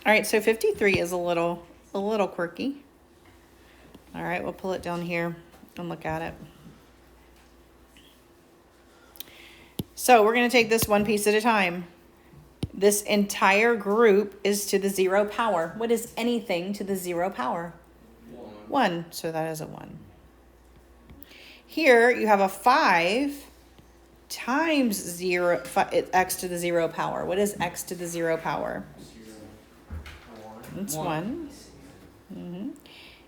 All right, so 53 is a little quirky. All right, we'll pull it down here and look at it. So we're going to take this one piece at a time. This entire group is to the 0 power. What is anything to the 0 power? 1. So that is a 1. Here you have a 5 times 0, x to the 0 power. What is x to the 0 power? 0. It's 1.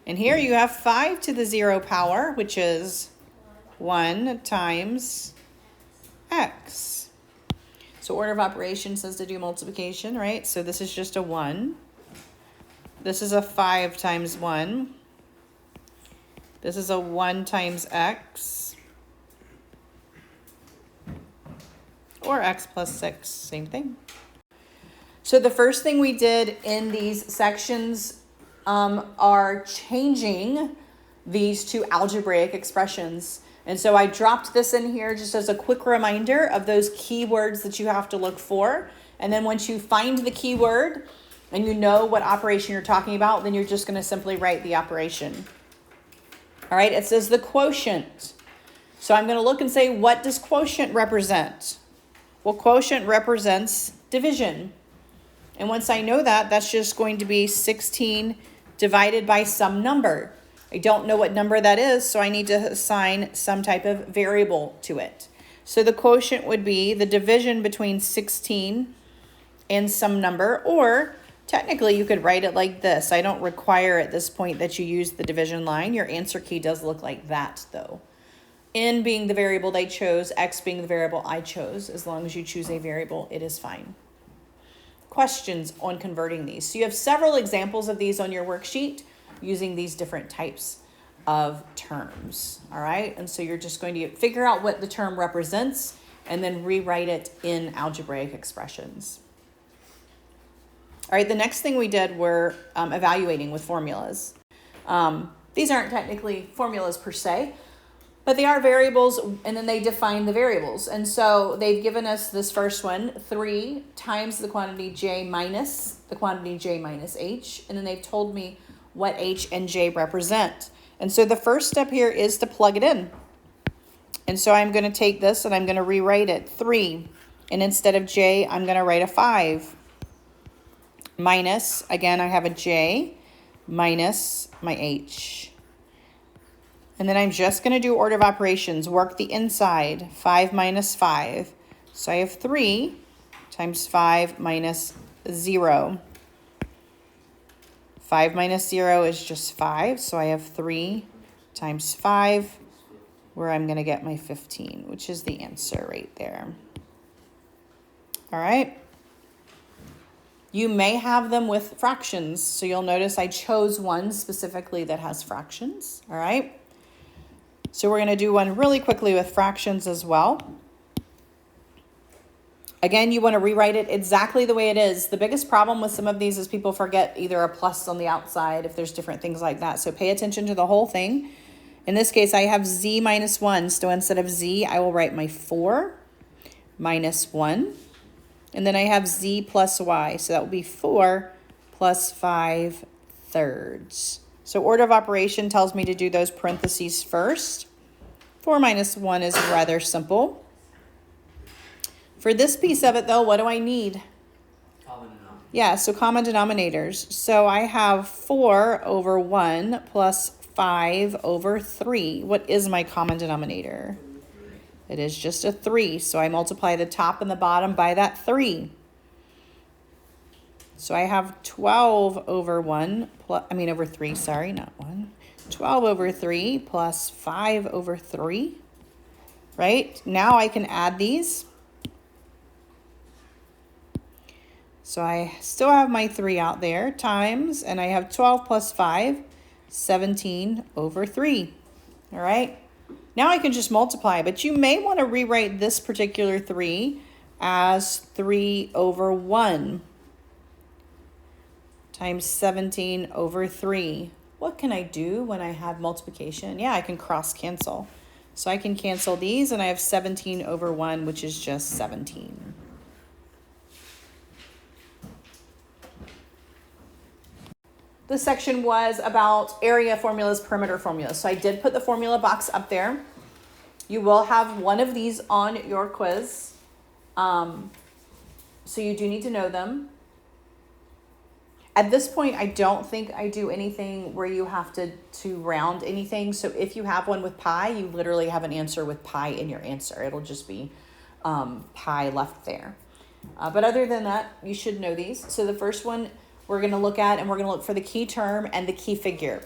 And here you have 5 to the 0 power, which is 1 times x. So order of operations says to do multiplication, right? So this is just a 1. This is a 5 times 1. This is a 1 times x. Or x plus 6, same thing. So the first thing we did in these sections are changing these to algebraic expressions. And so I dropped this in here just as a quick reminder of those keywords that you have to look for. And then once you find the keyword and you know what operation you're talking about, then you're just going to simply write the operation. All right, it says the quotient. So I'm going to look and say, what does quotient represent? Well, quotient represents division. And once I know that, that's just going to be 16 divided by some number. I don't know what number that is, so I need to assign some type of variable to it. So the quotient would be the division between 16 and some number, or technically you could write it like this. I don't require at this point that you use the division line. Your answer key does look like that though. N being the variable they chose, X being the variable I chose. As long as you choose a variable, it is fine. Questions on converting these. So you have several examples of these on your worksheet using these different types of terms. All right. And so you're just going to figure out what the term represents and then rewrite it in algebraic expressions. All right. The next thing we did were evaluating with formulas. These aren't technically formulas per se, but they are variables, and then they define the variables. And so they've given us this first one, 3 times the quantity j minus the quantity j minus h. And then they've told me what h and j represent. And so the first step here is to plug it in. And so I'm going to take this and I'm going to rewrite it, 3. And instead of j, I'm going to write a 5. Minus, again, I have a j minus my h. And then I'm just going to do order of operations, work the inside, 5 minus 5. So I have 3 times 5 minus 0. 5 minus 0 is just 5, so I have 3 times 5, where I'm going to get my 15, which is the answer right there. All right. You may have them with fractions, so you'll notice I chose one specifically that has fractions. All right. So we're going to do one really quickly with fractions as well. Again, you want to rewrite it exactly the way it is. The biggest problem with some of these is people forget either a plus on the outside if there's different things like that. So pay attention to the whole thing. In this case, I have z minus 1. So instead of z, I will write my 4 minus 1. And then I have z plus y. So that will be 4 plus 5 thirds. So order of operation tells me to do those parentheses first. 4 minus 1 is rather simple. For this piece of it, though, what do I need? Common denominator. Yeah, so common denominators. So I have 4 over 1 plus 5 over 3. What is my common denominator? It is just a 3. So I multiply the top and the bottom by that 3. So I have 12 over 1, over 3, sorry, not 1. 12 over 3 plus 5 over 3, right? Now I can add these. So I still have my 3 out there, times, and I have 12 plus 5, 17 over 3, all right? Now I can just multiply, but you may want to rewrite this particular 3 as 3 over 1 times 17 over 3. What can I do when I have multiplication? Yeah, I can cross cancel. So I can cancel these, and I have 17 over 1, which is just 17. the section was about area formulas, perimeter formulas. So I did put the formula box up there. You will have one of these on your quiz. So you do need to know them. At this point, I don't think I do anything where you have to round anything. So if you have one with pi, you literally have an answer with pi in your answer. It'll just be pi left there. But other than that, you should know these. So the first one we're going to look at, and we're going to look for the key term and the key figure.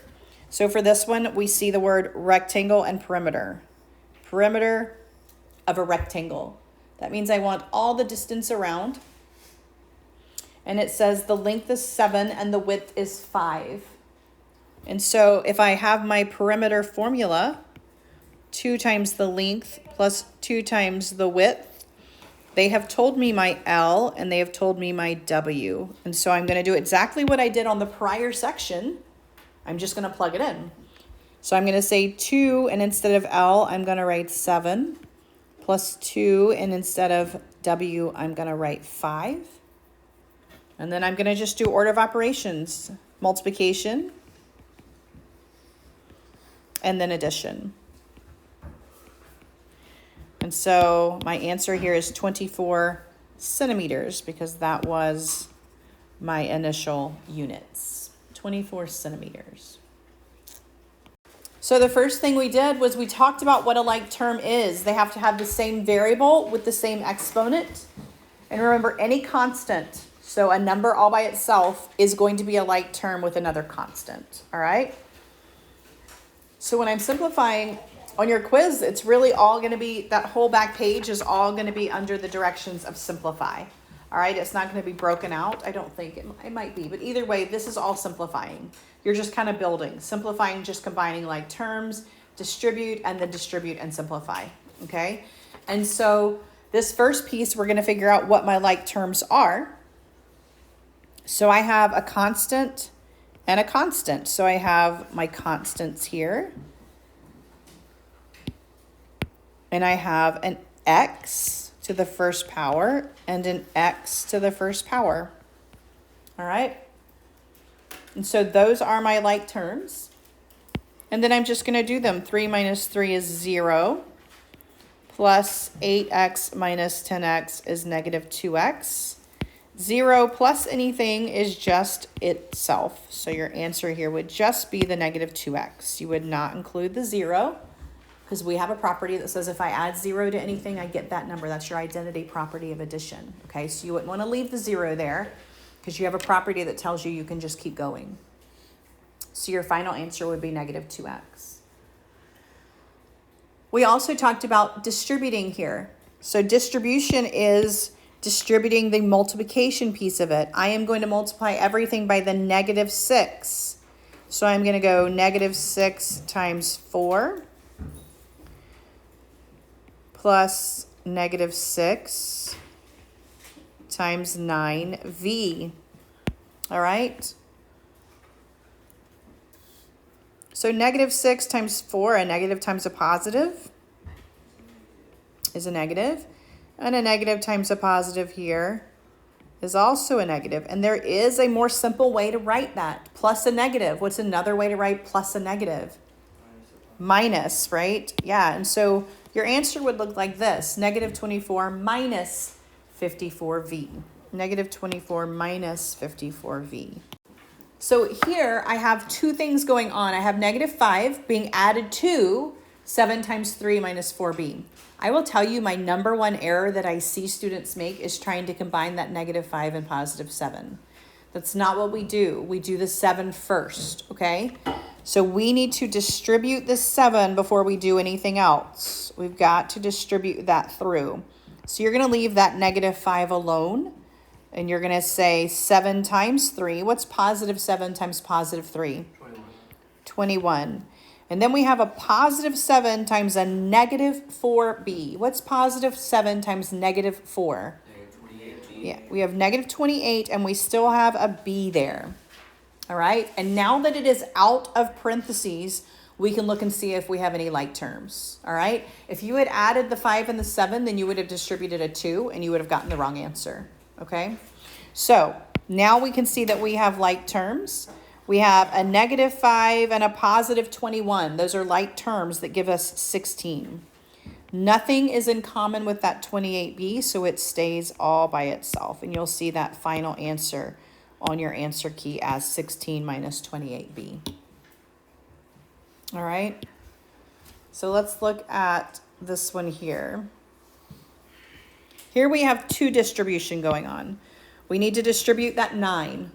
So for this one, we see the word rectangle and perimeter. Perimeter of a rectangle. That means I want all the distance around. And it says the length is 7 and the width is 5. And so if I have my perimeter formula, 2 times the length plus 2 times the width, they have told me my L and they have told me my W. And so I'm going to do exactly what I did on the prior section. I'm just going to plug it in. So I'm going to say 2, and instead of L, I'm going to write 7 plus 2, and instead of W, I'm going to write 5. And then I'm going to just do order of operations, multiplication, and then addition. And so my answer here is 24 centimeters because that was my initial units, 24 centimeters. So the first thing we did was we talked about what a like term is. They have to have the same variable with the same exponent. And remember, any constant, so a number all by itself, is going to be a like term with another constant, all right? So when I'm simplifying on your quiz, it's really all going to be, that whole back page is all going to be under the directions of simplify, all right? It's not going to be broken out. I don't think it might be, but either way, this is all simplifying. You're just kind of building. Simplifying, just combining like terms, distribute, and then distribute and simplify, okay? And so this first piece, we're going to figure out what my like terms are. So I have a constant and a constant. So I have my constants here. And I have an x to the first power and an x to the first power. All right? And so those are my like terms. And then I'm just going to do them. 3 minus 3 is 0. Plus 8x minus 10x is negative 2x. 0 plus anything is just itself. So your answer here would just be the negative 2x. You would not include the 0 because we have a property that says if I add 0 to anything, I get that number. That's your identity property of addition. Okay, so you wouldn't want to leave the 0 there because you have a property that tells you can just keep going. So your final answer would be negative 2x. We also talked about distributing here. So distribution is distributing the multiplication piece of it. I am going to multiply everything by the negative 6. So I'm going to go negative 6 times 4 plus negative 6 times 9v. All right. So negative 6 times 4, a negative times a positive is a negative. And a negative times a positive here is also a negative. And there is a more simple way to write that. Plus a negative. What's another way to write plus a negative? Minus, right? Yeah, and so your answer would look like this. Negative 24 minus 54v. Negative 24 minus 54v. So here I have two things going on. I have negative 5 being added to 7 times 3 minus 4b. I will tell you my number one error that I see students make is trying to combine that negative 5 and positive 7. That's not what we do. We do the 7 first, okay? So we need to distribute the 7 before we do anything else. We've got to distribute that through. So you're going to leave that negative 5 alone. And you're going to say 7 times 3. What's positive 7 times positive 3? 21. And then we have a positive 7 times a negative 4b. What's positive 7 times negative 4? Negative 28b. Yeah, we have negative 28 and we still have a b there. All right. And now that it is out of parentheses, we can look and see if we have any like terms. All right. If you had added the 5 and the 7, then you would have distributed a 2 and you would have gotten the wrong answer. Okay. So now we can see that we have like terms. We have a negative 5 and a positive 21. Those are like terms that give us 16. Nothing is in common with that 28b, so it stays all by itself. And you'll see that final answer on your answer key as 16 minus 28b. All right. So let's look at this one here. Here we have two distribution going on. We need to distribute that 9.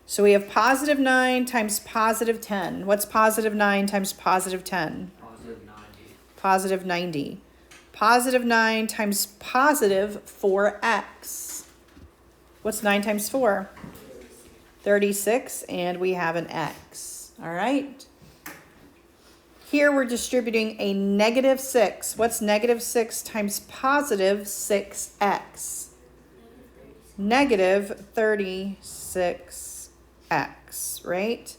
So we have positive 9 times positive 10. What's positive 9 times positive 10? Positive 90. Positive 90. Positive 9 times positive 4x. What's 9 times 4? 36, and we have an x. All right. Here we're distributing a negative 6. What's negative 6 times positive 6x? Negative 36x, right?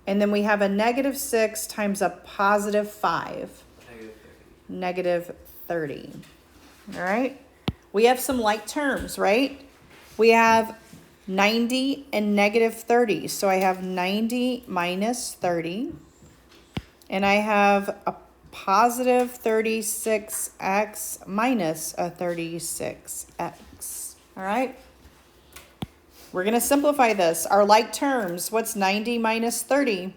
And then we have a negative 6 times a positive 5. Negative 30. All right. We have some like terms, right? We have 90 and negative 30. So I have 90 minus 30. And I have a positive 36x minus a 36x. All right. We're going to simplify this. Our like terms, what's 90 minus 30?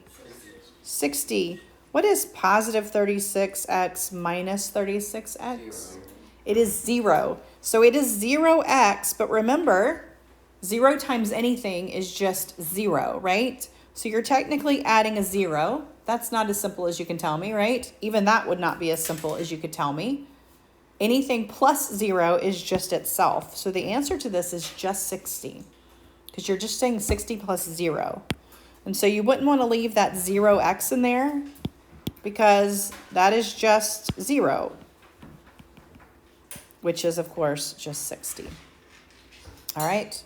60. What is positive 36x minus 36x? 0. It is 0. So it is 0x, but remember, 0 times anything is just 0, right? So you're technically adding a 0. That's not as simple as you can tell me, right? Even that would not be as simple as you could tell me. Anything plus 0 is just itself. So the answer to this is just 60. Because you're just saying 60 plus 0. And so you wouldn't want to leave that 0x in there because that is just 0, which is, of course, just 60. All right.